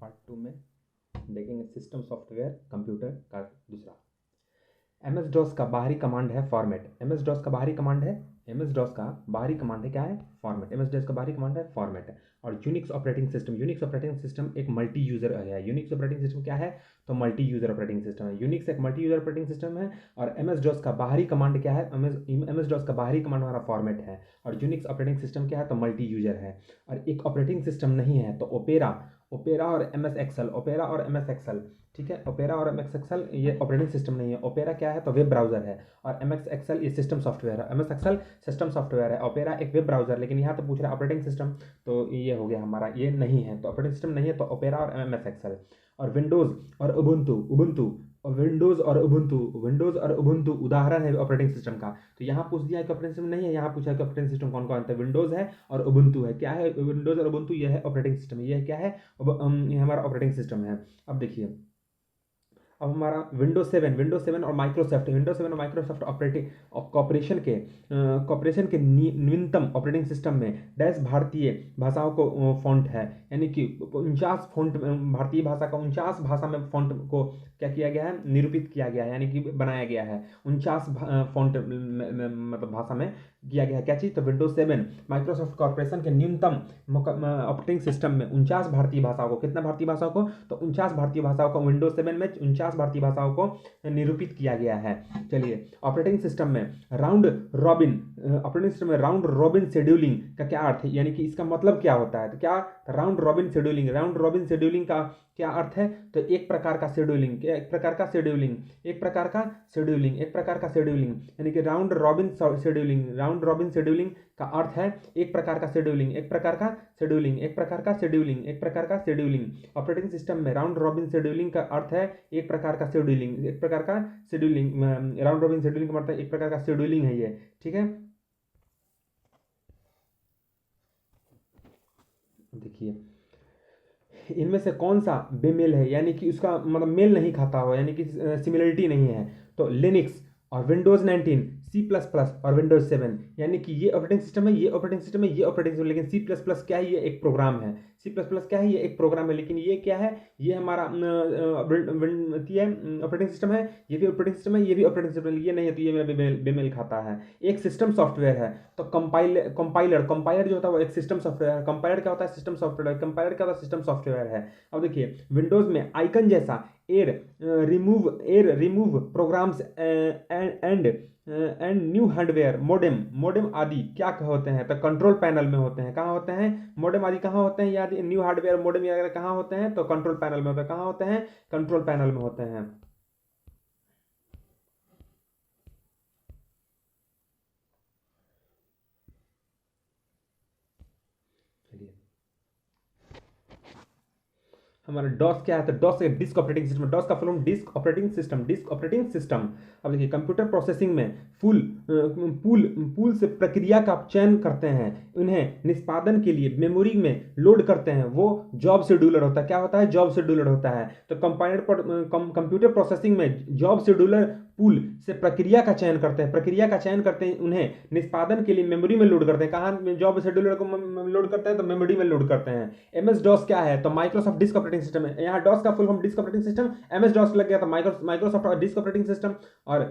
Part 2 में देखेंगे system software computer का दूसरा। एम एस डॉस का बाहरी कमांड है फॉर्मेट। एम एस डॉस का बाहरी कमांड है क्या है? फॉर्मेट। एम एस डॉस का बाहरी कमांड है फॉर्मेट। और यूनिक्स ऑपरेटिंग सिस्टम एक मल्टी यूज़र है। यूनिक्स ऑपरेटिंग सिस्टम क्या है? तो मल्टी यूज़र ऑपरेटिंग सिस्टम है। यूनिक्स एक मल्टी यूज़र ऑपरेटिंग सिस्टम है। और एम एस डॉस का बाहरी कमांड क्या है? एम एस डॉस का बाहरी कमांड हमारा फॉर्मेट है। और यूनिक्स ऑपरेटिंग सिस्टम क्या है? तो मल्टी यूज़र है। और एक ऑपरेटिंग सिस्टम नहीं है तो ओपेरा और एम एस एक्सेल, ठीक है। ओपेरा और एम एस एक्सेल ये ऑपरेटिंग सिस्टम नहीं है। ओपेरा क्या है? तो वेब ब्राउज़र है। और एम एस एक्सेल ये सिस्टम सॉफ्टवेयर है। M S Excel system software है, ओपेरा एक वेब ब्राउज़र। लेकिन यहाँ तो पूछ रहा है ऑपरेटिंग सिस्टम, तो ये हो गया हमारा, ये नहीं है। तो ऑपरेटिंग सिस्टम नहीं है तो ओपेरा और एम एस एक्सेल। और विंडोज़ और विंडोज़ और उबुंटू उदाहरण है ऑपरेटिंग सिस्टम का। तो यहाँ पूछ दिया कि ऑपरेटिंग सिस्टम नहीं है, यहाँ पूछा है कि ऑपरेटिंग सिस्टम कौन कौन है। विंडोज़ है और उबुंटू है। क्या है? विंडोज़ और उबुंटू ये है ऑपरेटिंग सिस्टम। ये क्या है? ये हमारा ऑपरेटिंग सिस्टम है। अब देखिए, अब हमारा विंडोज 7 और माइक्रोसॉफ्ट कॉपरेशन के न्यूनतम ऑपरेटिंग सिस्टम में डैश भारतीय भाषाओं को फॉन्ट है। यानी कि 49 फॉन्ट भारतीय भाषा का 49 भाषा में फॉन्ट को क्या किया गया है? निरूपित किया गया है, यानी कि बनाया गया है 49 फॉन्ट मतलब भाषा में किया गया है। क्या चीज़? तो विंडोज 7 माइक्रोसॉफ्ट कॉर्पोरेशन के न्यूनतम ऑपरेटिंग सिस्टम में 49 भारतीय भाषाओं को, कितना भारतीय भाषाओं को? तो 49 भारतीय भाषाओं को, विंडोज 7 में 49 भारतीय भाषाओं को निरूपित किया गया है। चलिए, ऑपरेटिंग सिस्टम में राउंड रॉबिन शेड्यूलिंग का क्या अर्थ है? यानी कि इसका मतलब क्या होता है? तो क्या राउंड रॉबिन शेड्यूलिंग का क्या अर्थ है? तो एक प्रकार का शेड्यूलिंग यानी कि राउंड रॉबिन शेड्यूलिंग का अर्थ है एक प्रकार का शेड्यूलिंग। ऑपरेटिंग सिस्टम में राउंड रॉबिन शेड्यूलिंग का अर्थ है एक प्रकार का शेड्यूलिंग। राउंड रॉबिन शेड्यूलिंग का मतलब एक प्रकार का शेड्यूलिंग है ये, ठीक है। देखिए, इनमें से कौन सा बेमेल है, यानी कि उसका मतलब मेल नहीं खाता हो, यानी कि सिमिलरिटी नहीं है। तो लिनक्स और विंडोज 19, C++ और विंडोज 7, यानी कि ये ऑपरेटिंग सिस्टम है, लेकिन C++ क्या है? ये एक प्रोग्राम है। ये एक प्रोग्राम है, लेकिन ये क्या है? ये हमारा ऑपरेटिंग सिस्टम है। ये भी ऑपरेटिंग सिस्टम है, ये भी ऑपरेटिंग सिस्टम है। ये नहीं है तो ये मेरा बेमेल खाता है। एक सिस्टम सॉफ्टवेयर है तो कंपाइलर जो होता है वो एक सिस्टम सॉफ्टवेयर है। कंपाइलर क्या होता है? सिस्टम सॉफ्टवेयर है। अब देखिए, विंडोज में आइकन जैसा add remove programs and new hardware modem आदि क्या होते हैं? तो कंट्रोल पैनल में होते हैं। कहाँ होते हैं? मोडेम आदि कहाँ होते हैं? याद, न्यू हार्डवेयर मोडेम वगैरह कहाँ होते हैं? तो कंट्रोल पैनल में होते हैं। कहाँ होते हैं? कंट्रोल पैनल में होते हैं। चलिए, हमारा डॉस क्या है? तो डॉस एक डिस्क ऑपरेटिंग सिस्टम। डॉस का full form disk operating system. अब देखिए, कंप्यूटर प्रोसेसिंग में पूल से प्रक्रिया का चयन करते हैं, उन्हें निष्पादन के लिए मेमोरी में लोड करते हैं, वो जॉब शेड्यूलर होता है। क्या होता है? जॉब शेड्यूलर होता है। तो कंप्यूटर प्रोसेसिंग में जॉब शेड्यूलर पूल से प्रक्रिया का चयन करते हैं, उन्हें निष्पादन के लिए मेमोरी में लोड करते हैं। कहाँ जॉब शेड्यूलर को लोड करते हैं? तो मेमोरी में लोड करते हैं। एम एस डॉस क्या है? तो माइक्रोसॉफ्ट डिस्क ऑपरेटिंग सिस्टम है। यहाँ डॉस का full form disk operating system, M S DOS लग गया था माइक्रोसॉफ्ट डिस्क ऑपरेटिंग सिस्टम। और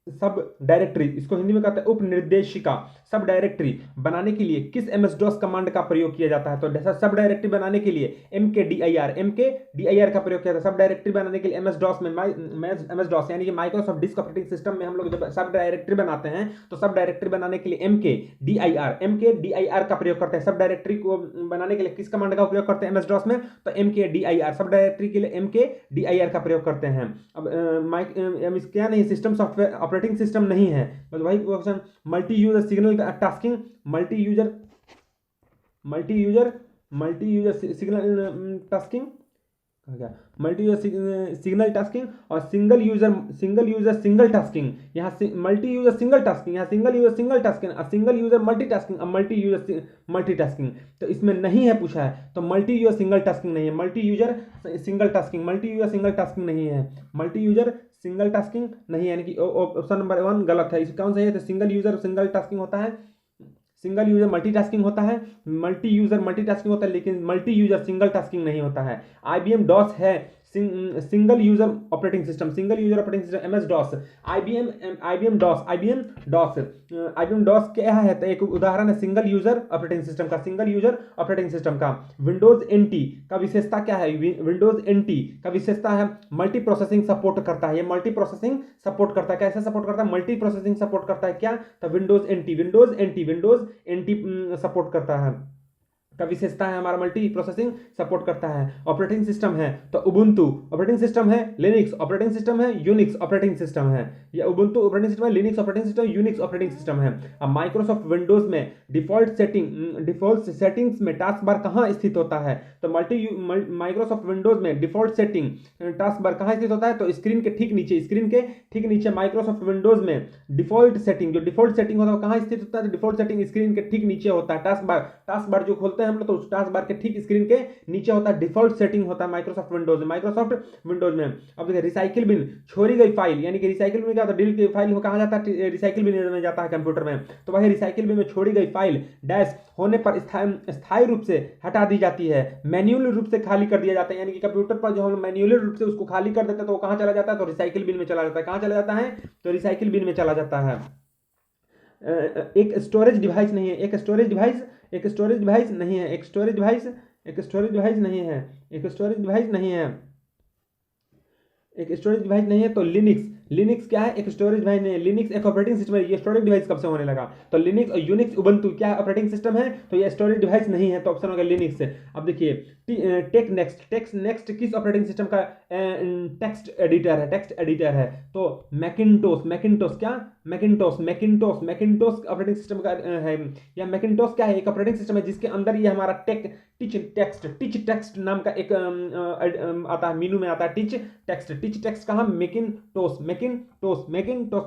सब डायरेक्टरी, इसको हिंदी में कहते हैं उप निर्देशिका। सब डायरेक्टरी बनाने के लिए किस एमएस डॉस कमांड का प्रयोग किया जाता है? तो जैसा सब डायरेक्टरी बनाने के लिए MKDIR का प्रयोग किया जाता है। सब डायरेक्टरी बनाने के लिए एमएस डॉस यानी कि माइक्रोसॉफ्ट डिस्क ऑपरेटिंग सिस्टम में हम लोग जब सब डायरेक्टरी बनाते हैं तो सब डायरेक्टरी बनाने के लिए MKDIR का प्रयोग करते हैं। सब डायरेक्टरी को बनाने के लिए किस कमांड का उपयोग करते हैं एमएस डॉस में? तो MKDIR, सब डायरेक्टरी के लिए MKDIR का प्रयोग करते हैं। अब क्या नहीं, सिस्टम सॉफ्टवेयर ऑपरेटिंग सिस्टम नहीं है, मतलब भाई question multi user signal tasking, multi user signal tasking, multi user signal tasking और सिंगल यूजर सिंगल टास्किंग। यहाँ मल्टी यूजर सिंगल टास्किंग, यहाँ सिंगल यूजर सिंगल टास्किंग और सिंगल यूजर मल्टीटास्किंग और multi user multitasking. तो इसमें नहीं है पूछा है, तो मल्टी यूजर सिंगल टास्किंग नहीं है, मल्टी यूजर सिंगल टास्किंग नहीं है, मल्टी यूजर सिंगल टास्किंग नहीं है, यानी कि ऑप्शन नंबर 1 गलत है। इस कौन सा है? तो सिंगल यूजर सिंगल टास्किंग होता है। सिंगल यूजर मल्टीटास्किंग होता है, मल्टी यूजर मल्टीटास्किंग होता है, लेकिन मल्टी यूजर सिंगल टास्किंग नहीं होता है। IBM डॉस है single user operating system, single user operating system MS DOS. IBM DOS, IBM DOS क्या है? तो एक उदाहरण है सिंगल यूजर ऑपरेटिंग सिस्टम का, सिंगल यूजर ऑपरेटिंग सिस्टम का। विंडोज NT का विशेषता क्या है? विंडोज NT का विशेषता है मल्टी प्रोसेसिंग सपोर्ट करता है। ये मल्टी प्रोसेसिंग सपोर्ट करता है। कैसे सपोर्ट करता है? मल्टी प्रोसेसिंग सपोर्ट करता है। क्या? तो विंडोज NT सपोर्ट करता है, का विशेषता है हमारा मल्टी प्रोसेसिंग सपोर्ट करता है। ऑपरेटिंग सिस्टम है तो उबुंटू ऑपरेटिंग सिस्टम है, लिनक्स ऑपरेटिंग सिस्टम है, यूनिक्स ऑपरेटिंग सिस्टम है। या उबुंटू ऑपरेटिंग सिस्टम है, Linux operating system, Unix operating system है। अब माइक्रोसॉफ्ट विंडोज में डिफॉल्ट सेटिंग्स में टास्क बार कहाँ स्थित होता है? तो माइक्रोसॉफ्ट विंडोज में डिफॉल्ट सेटिंग टास्क बार कहाँ स्थित होता है? तो स्क्रीन के ठीक नीचे माइक्रोसॉफ्ट विंडोज में डिफॉल्ट सेटिंग, जो डिफॉल्ट सेटिंग होता है कहाँ स्थित होता है? डिफॉल्ट सेटिंग स्क्रीन के ठीक नीचे होता है। टास्क बार जो खोलते हैं हम लोग, तो उस टास्क बार के ठीक स्क्रीन के नीचे होता है, डिफॉल्ट सेटिंग होता है माइक्रोसॉफ्ट विंडोज में। अब देखिए रिसाइकिल बिन, छोड़ी गई फाइल, यानी कि रिसाइकिल बिन क्या होता है? डिलीट की फाइल कहाँ जाता है? रिसाइकिल बिन में जाता है कंप्यूटर में। तो वही रिसाइकिल बिन में छोड़ी गई फाइल डैश होने पर स्थायी रूप से हटा दी जाती है, मैन्युअल रूप से खाली कर दिया जाता है। यानी कि कंप्यूटर पर जो हम मैन्युअल रूप से उसको खाली कर देते हैं तो वो कहाँ चला जाता है? तो रिसाइकिल बिन में चला जाता है। कहाँ चला जाता है? तो रिसाइकिल बिन में चला जाता है। एक स्टोरेज डिवाइस नहीं है, एक स्टोरेज डिवाइस नहीं है, एक स्टोरेज डिवाइस नहीं है, एक स्टोरेज डिवाइस नहीं है। तो लिनक्स क्या है? एक स्टोरेज डिवाइस नहीं है। लिनक्स एक ऑपरेटिंग सिस्टम है। ये स्टोरेज डिवाइस कब से होने लगा? तो लिनक्स और यूनिक्स उबुंटू क्या है? ऑपरेटिंग सिस्टम है, तो ये स्टोरेज डिवाइस नहीं है। तो ऑप्शन होगा लिनक्स। अब देखिए टेक्स्ट नेक्स्ट किस ऑपरेटिंग सिस्टम का टेक्स्ट एडिटर है? तो मैकिन्टोश क्या? मैकिन्टोश ऑपरेटिंग सिस्टम का है। या मैकिन्टोश क्या है? एक ऑपरेटिंग सिस्टम है जिसके अंदर ये हमारा टिच टेक्स्ट नाम का एक आता है, मेनू में आता है टिच टेक्स्ट कहाँ? मैकिन्टोश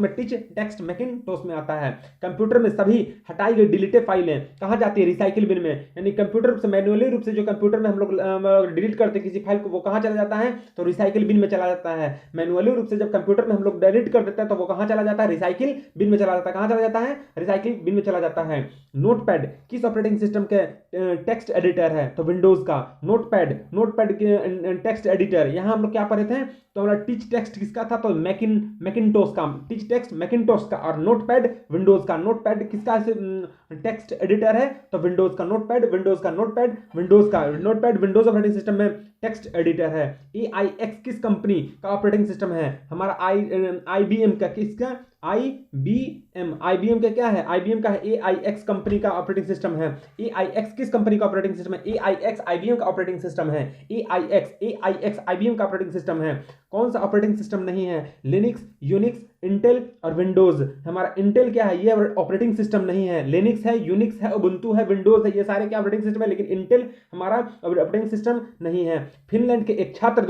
में टिच टेक्स्ट मैकिन्टोश में आता है। कंप्यूटर में सभी हटाई गई डिलीटेड फाइलें कहाँ जाती है? रिसाइकिल बिन में। यानी कंप्यूटर से मैन्युअली रूप से जो कंप्यूटर में हम लोग डिलीट करते हैं किसी फाइल को, वो कहाँ चला जाता है? तो रिसाइकिल बिन में चला जाता है। मैन्युअली रूप से जब कंप्यूटर में हम लोग डिलीट कर देते हैं तो वो कहाँ चला जाता है? रिसाइकिल बिन में चला जाता है। कहाँ चला जाता है? रिसाइकिल बिन में चला जाता है। नोटपैड किस ऑपरेटिंग सिस्टम के टेक्स्ट एडिटर है? तो विंडोज का। नोटपैड के टेक्स्ट एडिटर यहाँ हम लोग क्या पढ़े थे? तो हमारा टीच टेक्स्ट किसका था? तो मैकिन्टोश का, टीच टेक्स्ट मैकिन्टोश का। और नोटपैड विंडोज का। नोटपैड किसका टेक्स्ट एडिटर है? तो विंडोज का। नोटपैड विंडोज ऑपरेटिंग सिस्टम में टेक्स्ट एडिटर है। AIX किस कंपनी का ऑपरेटिंग सिस्टम है? हमारा IBM का। किसका? IBM का क्या है? IBM का है AIX कंपनी का ऑपरेटिंग सिस्टम है। AIX किस कंपनी का ऑपरेटिंग सिस्टम है? AIX IBM का ऑपरेटिंग सिस्टम है। AIX IBM का ऑपरेटिंग सिस्टम है। कौन सा ऑपरेटिंग सिस्टम नहीं है? लिनक्स, यूनिक्स, इंटेल और विंडोज। हमारा इंटेल क्या है? ये ऑपरेटिंग सिस्टम नहीं है। लिनक्स है, यूनिक्स है, उबुंटू है, विंडोज है, ये सारे क्या ऑपरेटिंग सिस्टम है, लेकिन इंटेल हमारा ऑपरेटिंग सिस्टम नहीं है। फिनलैंड के एक छात्र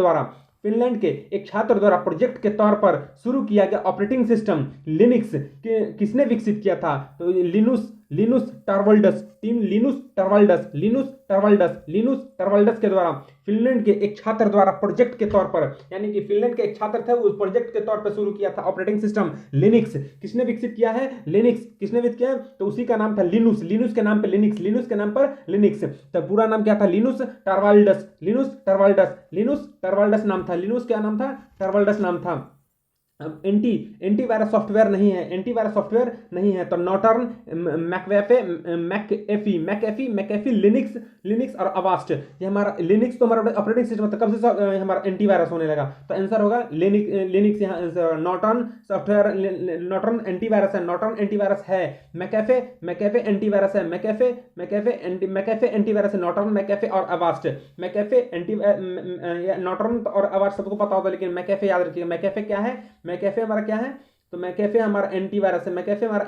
द्वारा प्रोजेक्ट के तौर पर शुरू किया गया ऑपरेटिंग सिस्टम लिनक्स किसने विकसित किया था? तो लिनुस टर्वाल्डस के द्वारा फिनलैंड के एक छात्र द्वारा प्रोजेक्ट के तौर पर, यानी कि फिनलैंड के एक छात्र थे, उस प्रोजेक्ट के तौर पर शुरू किया था ऑपरेटिंग सिस्टम लिनक्स। किसने विकसित किया है? लिनक्स किसने विकसित किया? तो उसी का नाम था लिनुस के नाम पर लिनक्स, लिनुस के नाम पर लिनक्स। तो पूरा नाम क्या था? लिनुस टर्वाल्डस नाम था। लिनुस क्या नाम था? टर्वाल्डस नाम था। अब एंटीवायरस सॉफ्टवेयर नहीं है। तो नॉर्टन, मैकएफी, लिनक्स और अवास्ट। ये हमारा लिनक्स तो हमारा ऑपरेटिंग सिस्टम था, कब से हमारा एंटीवायरस होने लगा? तो आंसर होगा लिनक्स। यहाँ नॉर्टन सॉफ्टवेयर, नॉर्टन एंटीवायरस है। मैकएफे एंटीवायरस है। मैकएफे एंटीवायरस है। नॉर्टन, मैकएफे और अवास्ट। नॉर्टन और अवास्ट सबको पता होता है, लेकिन मैकएफे याद रखिएगा। मैकएफे क्या है? मैकएफे हमारा क्या है? तो मैकएफे हमारा एंटीवायरस है। मैकएफे हमारा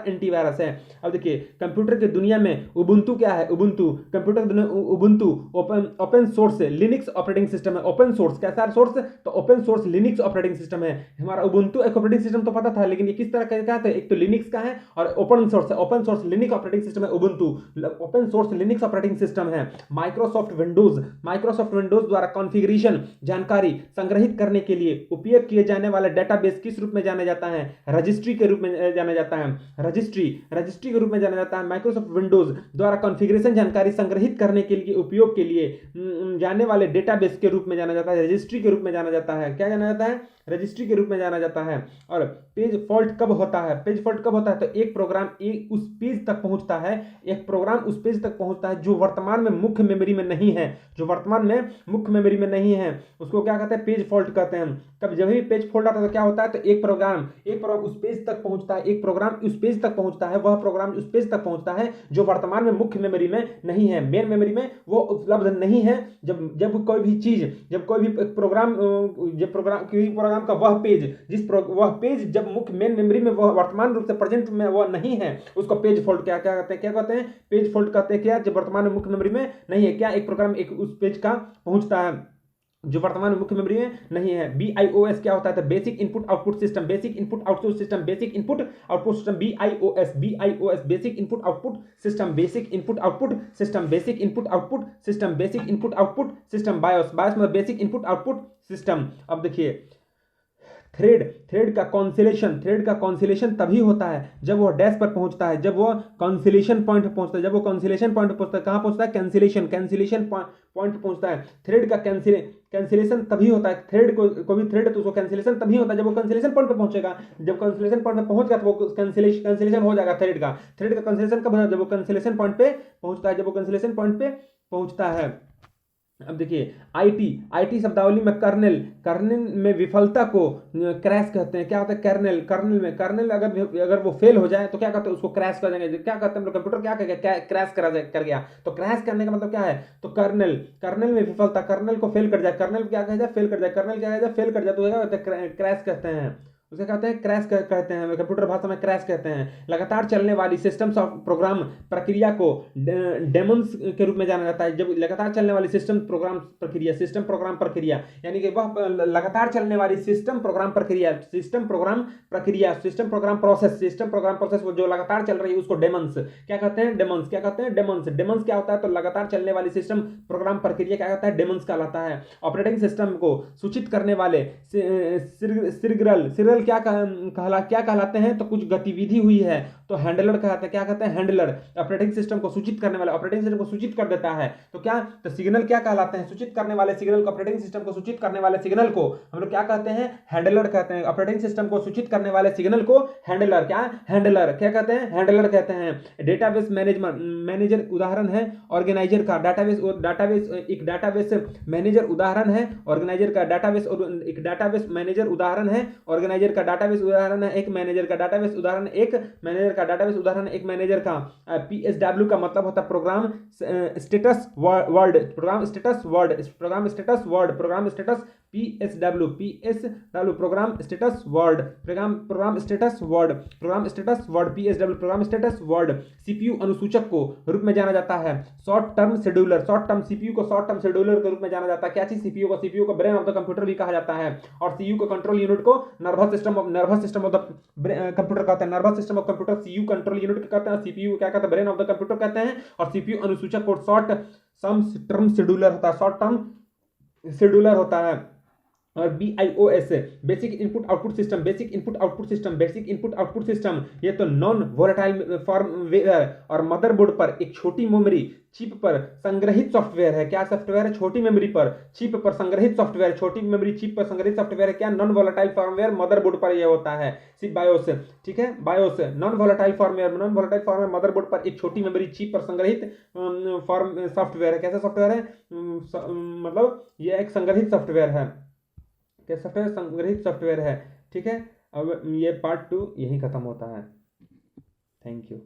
एंटीवायरस है। अब देखिए कंप्यूटर की दुनिया में उबुंटू क्या है? कंप्यूटर की दुनिया Ubuntu open source Linux operating system है। ओपन सोर्स कैसा सोर्स? तो open source Linux operating system है। हमारा उबुंटू एक ऑपरेटिंग सिस्टम तो पता था, लेकिन ये किस तरह का था? एक तो लिनक्स का है और ओपन सोर्स है। Open source Linux operating system है Ubuntu, open source Linux operating system है। माइक्रोसॉफ्ट विंडोज द्वारा कॉन्फ़िगरेशन जानकारी संग्रहित करने के लिए उपयोग किए जाने जाने वाला डेटाबेस किस रूप में जाना जाता है? रजिस्ट्री के रूप में जाना जाता है। रजिस्ट्री के रूप में जाना जाता है। माइक्रोसॉफ्ट विंडोज द्वारा कॉन्फ़िगरेशन जानकारी संग्रहित करने के लिए उपयोग के लिए जाने वाले डेटाबेस के रूप में जाना जाता है, रजिस्ट्री के रूप में जाना जाता है। क्या जाना जाता है? रजिस्ट्री के रूप में जाना जाता है। और पेज फॉल्ट कब होता है? पेज फॉल्ट कब होता है? तो एक प्रोग्राम उस पेज तक पहुंचता है, एक प्रोग्राम उस पेज तक पहुंचता है जो वर्तमान में मुख्य मेमोरी में नहीं है, जो वर्तमान में मुख्य मेमोरी में नहीं है, उसको क्या कहते हैं? पेज फॉल्ट कहते हैं। कब जब भी पेज फॉल्ट आता है तो क्या होता है? तो एक प्रोग्राम उस पेज तक पहुंचता है, एक प्रोग्राम उस पेज तक पहुंचता है, वह प्रोग्राम उस पेज तक पहुंचता है जो वर्तमान में मुख्य मेमोरी में नहीं है, मेन मेमोरी में वो उपलब्ध नहीं है। जब कोई भी चीज, जब कोई भी प्रोग्राम, किसी प्रोग्राम का वह पेज जब मुख्य मेन मेमोरी में वह वर्तमान रूप से प्रेजेंट में वह नहीं है, उसको पेज फॉल्ट क्या कहते हैं? पेज फॉल्ट कहते हैं। क्या? जब वर्तमान में मुख्य मेमोरी में नहीं है, क्या एक प्रोग्राम उस पेज का पहुंचता है जो वर्तमान में मुख्य मेमोरी में नहीं है। BIOS क्या होता है? तो basic input output system, basic input output system, basic input output system, BIOS basic input output system, basic input output system, basic input output system, basic input output system. BIOS मतलब basic input output system. अब देखिए, thread का conciliation तभी होता है जब वो dash पर पहुंचता है, जब वो कॉन्सिलेशन पॉइंट पर पहुंचता है, जब वो कॉन्सिलेशन पॉइंट पर पहुंचता है। कहां पहुंचता है? कैंसिलेशन पॉइंट पर पहुंचता है। थ्रेड का कैंसिलेशन तभी होता है, कोई भी थ्रेड है तो उसको कैंसिलेशन तभी होता है जब वो कैंसिलेशन पॉइंट पे पहुंचेगा। जब कैंसिलेशन पॉइंट पे पहुंच गया तो वो कैंसिलेशन हो जाएगा थ्रेड का कैंसिलेशन कब होता है? जब वो कैंसिलेशन पॉइंट पे पहुंचता है। अब देखिए, आईटी शब्दावली में कर्नेल में विफलता को क्रैश कहते हैं। क्या होता है? कर्नेल अगर वो फेल हो जाए तो क्या कहते हैं? उसको क्रैश कर देंगे। क्या कहते हैं? कंप्यूटर क्या क्रैश कर गया। तो क्रैश करने का मतलब क्या है? तो कर्नेल में विफलता, कर्नेल को फेल कर जाए, कर्नेल क्या कह जाए? फेल कर जाए, कर्नेल क्या कह जाए? फेल कर जाए, तो क्या कहते हैं? क्रैश कहते हैं। उसे कहते हैं क्रैश कहते हैं, कंप्यूटर भाषा में क्रैश कहते हैं। लगातार चलने वाली सिस्टम्स ऑफ प्रोग्राम प्रक्रिया को डेमन्स के रूप में जाना जाता है। जब लगातार चलने वाली सिस्टम प्रोग्राम प्रक्रिया यानी कि वह लगातार चलने वाली सिस्टम प्रोग्राम प्रोसेस वो जो लगातार चल रही है उसको डेमन्स क्या कहते हैं? डेमन्स क्या होता है? तो लगातार चलने वाली सिस्टम प्रोग्राम प्रक्रिया क्या कहता है? डेमन्स कहलाता है। ऑपरेटिंग सिस्टम को सूचित करने वाले सीरियल क्या कहलाते हैं? तो कुछ गतिविधि हुई है तो हैंडलर कहते हैं। क्या कहते हैं? हैंडलर। ऑपरेटिंग सिस्टम को सूचित करने वाले, ऑपरेटिंग सिस्टम को सूचित कर देता है तो क्या? तो सिग्नल क्या कहलाते हैं? सूचित करने वाले सिग्नल को, ऑपरेटिंग सिस्टम को सूचित करने वाले सिग्नल को हम लोग क्या कहते हैं? हैंडलर कहते हैं। ऑपरेटिंग सिस्टम को सूचित करने वाले सिग्नल को हैंडलर क्या कहते हैं? हैंडलर कहते हैं। डेटाबेस मैनेजर उदाहरण है ऑर्गेनाइजर का। डाटाबेस एक डाटाबेस मैनेजर उदाहरण है, ऑर्गेनाइजर का डाटाबेस एक डाटाबेस मैनेजर उदाहरण है, ऑर्गेनाइजर का डाटाबेस उदाहरण है, एक मैनेजर का डाटाबेस उदाहरण, एक मैनेजर का। PSW का मतलब होता है program status word, program status PSW program status word, PSW program status word. CPU अनुसूचक को रूप में जाना जाता है। शॉर्ट टर्म CPU को शॉर्ट टर्म शेड्यूलर के रूप में जाना जाता है। क्या चीज? CPU को ब्रेन ऑफ द कंप्यूटर भी कहा जाता है। और CU को कंट्रोल यूनिट को nervous system of the computer कहते हैं। Nervous system of computer CU control unit कहते हैं, CPU क्या कहते हैं? ब्रेन ऑफ द कंप्यूटर कहते हैं। और CPU अनुसूचक को शॉर्ट टर्म शेड्यूलर होता है। और BIOS basic input output system ये तो नॉन वोलेटाइल फॉर्मवेयर और मदरबोर्ड पर एक छोटी मेमोरी चिप पर संग्रहित सॉफ्टवेयर है। क्या सॉफ्टवेयर है? छोटी मेमोरी पर चिप पर संग्रहित सॉफ्टवेयर, छोटी मेमोरी चिप पर संग्रहित सॉफ्टवेयर है। क्या? नॉन वोलेटाइल फॉर्मवेयर मदरबोर्ड पर यह होता है। बायोस, ठीक है, BIOS non volatile firmware motherboard पर एक छोटी मेमोरी चिप पर संग्रहित सॉफ्टवेयर है। कैसा सॉफ्टवेयर है? मतलब यह एक संग्रहित सॉफ्टवेयर है। क्या सॉफ्टवेयर? संग्रहित सॉफ्टवेयर है। ठीक है, अब ये पार्ट 2 यही खत्म होता है। Thank you.